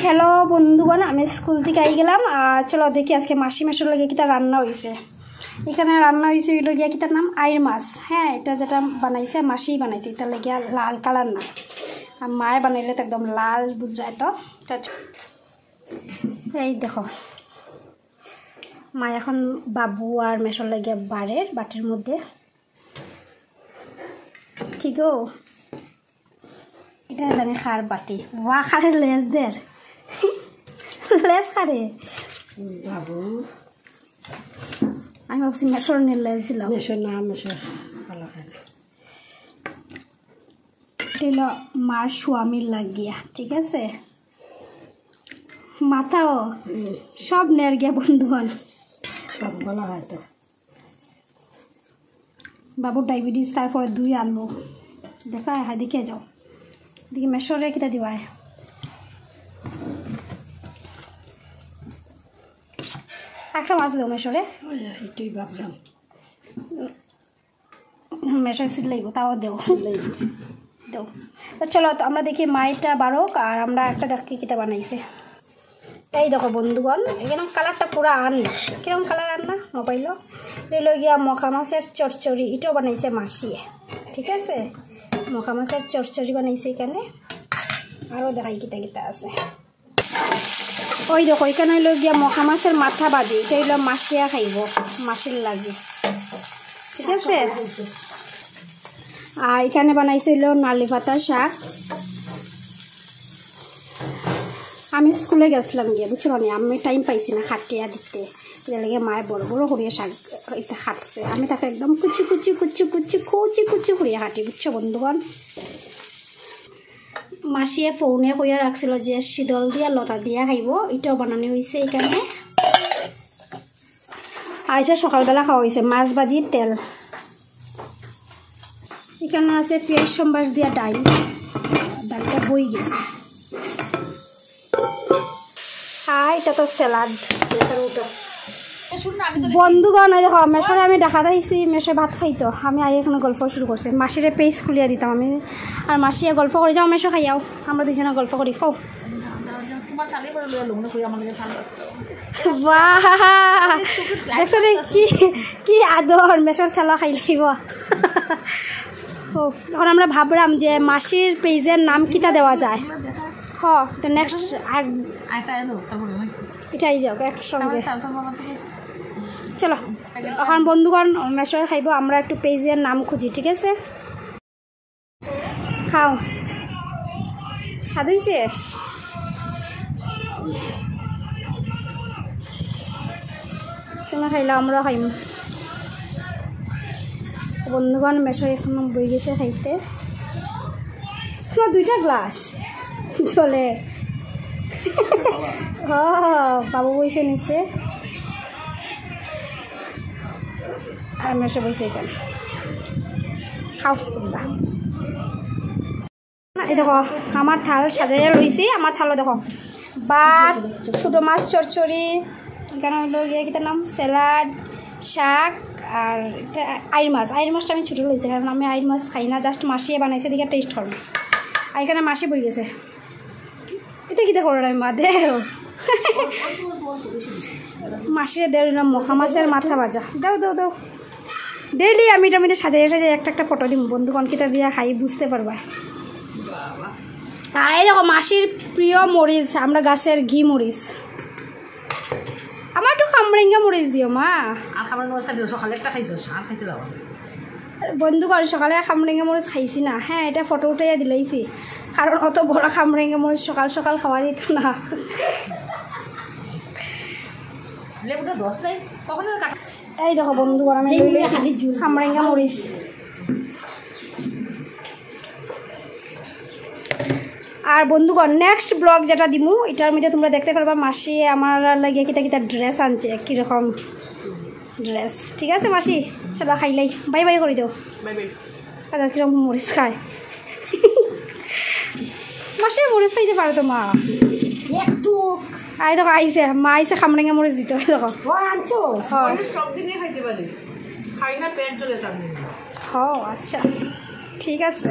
Hello বন্ধুগণ, আমি school থেকে আই গেলাম। আর চলো দেখি আজকে মাসি মাসের লগে কিটা রান্না হয়েছে। এখানে রান্না হয়েছে ওই লগিয়া কিটার নাম আইর মাছ। হ্যাঁ, এটা যেটা বানাইছে মাসিই বানাইছে, এটা লগিয়া লাল কালার না, আর মায়ে বানাইলে তো একদম লাল বুঝায়। তো এই দেখো মা এখন বাবু আর মেশর লাগিয়া বাটির মধ্যে। ঠিক ও, এটা জানি খার বাটি। ওয়া খারে লেজ দের লেজ খারে বাবু। আমি ভাবছি মেশর নিয়ে লেজ দিলাম। মেশর না, মেশর ভালো খায়। দিল মার স্বামীর লাগিয়া, ঠিক আছে। মাথাও সব নেয়ার গিয়া বন্ধুগণ, সব ভালো হয়। তো বাবুর ডায়াবেটিস, তারপরে 2 আলু দেখা হয়। দেখে যাও দেখি মেশরে কিটা দিবাই। একটা মাছ দেও মেশরে, এটাই ভাবলাম মেশর সিট লাগবো, তাও দেও দেও। তো চলো তো আমরা দেখি মাইটা বারোক, আর আমরা একটা দেখি কিটা বানাইছে। এই দেখো বন্ধুগণ, এরকম কালারটা পুরো আন না, কিরকম কালার আন না মোবাইলও রেলো গিয়া মখা মাছের চচ্চড়ি, এটাও বানাইছে মাসিয়ে, ঠিক আছে। মখা মাছের চচ্চড়ি বানাইছে এখানে। আরও দেখাই কিটা কিটা আছে। ওই দেখো এখানে হইলো গিয়া মখা মাছের মাথা বাজি, এটা হইলো মাসিয়া খাইব, মাসির লাগে, ঠিক আছে। আর এখানে বানাইছে হইলো নালি পাতার শাক। আমি স্কুলে গেছিলাম গিয়ে, বুঝছো না, আমি টাইম পাইছি না খাটিয়া দিতে, এটার মায়ে বড় বড় করিয়া শাক এটা খাটছে। আমি তাকে একদম কুচি কুচি কুচি কুচি কুচি কুচি করিয়া হাঁটি, বুঝছো বন্ধুগণ। মাসিয়ে ফোনে কইয়া রাখছিল যে শীতল দিয়া লতা দিয়া খাইব, এটাও বানানো হয়েছে এখানে। আর এটা সকালবেলা খাওয়া হয়েছে মাছ ভাজির তেল। এখানে আছে পেঁয়াজ সম্বাস দিয়া ডাল, ডালটা বই গেছে। আর এটা তো স্যালাড। বন্ধুগণ দেখো মেশরে আমি দেখা দিয়েছি, মেশে ভাত খাইতো, আমি আই এখানে গল্প শুরু করছি। মাসিরে পেজ খুলিয়া দিতাম আমি, আর মাসিয়া গল্প করে যাও, মেশো খাইয়াও, আমরা দুজনে গল্প করি খাও। দেখছো রে কি আদর, মেশর থালা খাই লাগিব। এখন আমরা ভাবলাম যে মাসির পেজের নাম কিটা দেওয়া যায়। হ নেক্সট এটাই যাও একসঙ্গে। চলো এখন বন্ধুগণ মেশর খাইব, আমরা একটু পেজের নাম খুঁজি, ঠিক আছে। খাও, স্বাদ হয়েছে। তোমরা খাইলে আমরা খাইম। বন্ধুগণ মেশর এখন বই গেছে খাইতে। তোমার 2টা গ্লাস চলে। বাবু বইছে নিচে, আর মেশো বইছে এখানে। খাও তোমরা। এই দেখো আমার থাল সাজাইয়া রয়েছি। আমার থালও দেখো ভাত, ছোটো মাছ চচ্চড়ি, এখানে হলো গিয়ে কিটার নাম স্যালাড, শাক, আর আইর মাছ। আইর মাছটা আমি ছোটো লইছি কারণ আমি আইর মাছ খাই না, জাস্ট মাসিয়ে বানাইছে দিকে টেস্ট করবো। আর এখানে মাসি বই গেছে। এটা কিটা করো আমি মা দেও মাসিরে দেও মখা মাছের মাথা ভাজা দাও দাও দাও। ডেইলি আমি এটার মধ্যে সাজাই সাজাই একটা ফটো দিব, বন্ধুগণ কিটা দিয়া খাই বুঝতে পারবা। আর এই দেখো মাসির প্রিয় মরিচ, আমরা গাছের ঘি মরিচ। আমার একটু খামরেঙ্গা মরিচ দিও মা। আর খাবার মরিচ খাই দিও, সকালে একটা খাইছো আর খাইতে দাও। বন্ধুগণ সকালে খামরেঙ্গা মরিচ খাইছি না। হ্যাঁ, এটা ফটো উঠাইয়া দিলাইছি, কারণ অত বড় খামরেঙ্গা মরিচ সকাল সকাল খাওয়া যেত না। লেবুটা দোষ নাই কখনো। এই দেখো বন্ধুগণ আমি খামরেঙ্গা মরিচ। আর বন্ধুগণ নেক্সট ব্লগ যেটা দিমু এটার মধ্যে তোমরা দেখতে পারবা মাসি আমার লাগিয়ে কিতা কিতা ড্রেস আনছে, কীরকম ড্রেস, ঠিক আছে মাসি। চলো খাইলাই, বাই বাই করে দেও। আচ্ছা কীরকম মরিচ খায় মাসি, মরিচ খাইতে পারে তো মা একটু। আই দেখো আইসে মা, আইসে খামরেঙ্গা মরিচ দিতে। দেখো আনছো সব দিনই খাইতে পারি, খাই না পেট জ্বলে। ও আচ্ছা ঠিক আছে।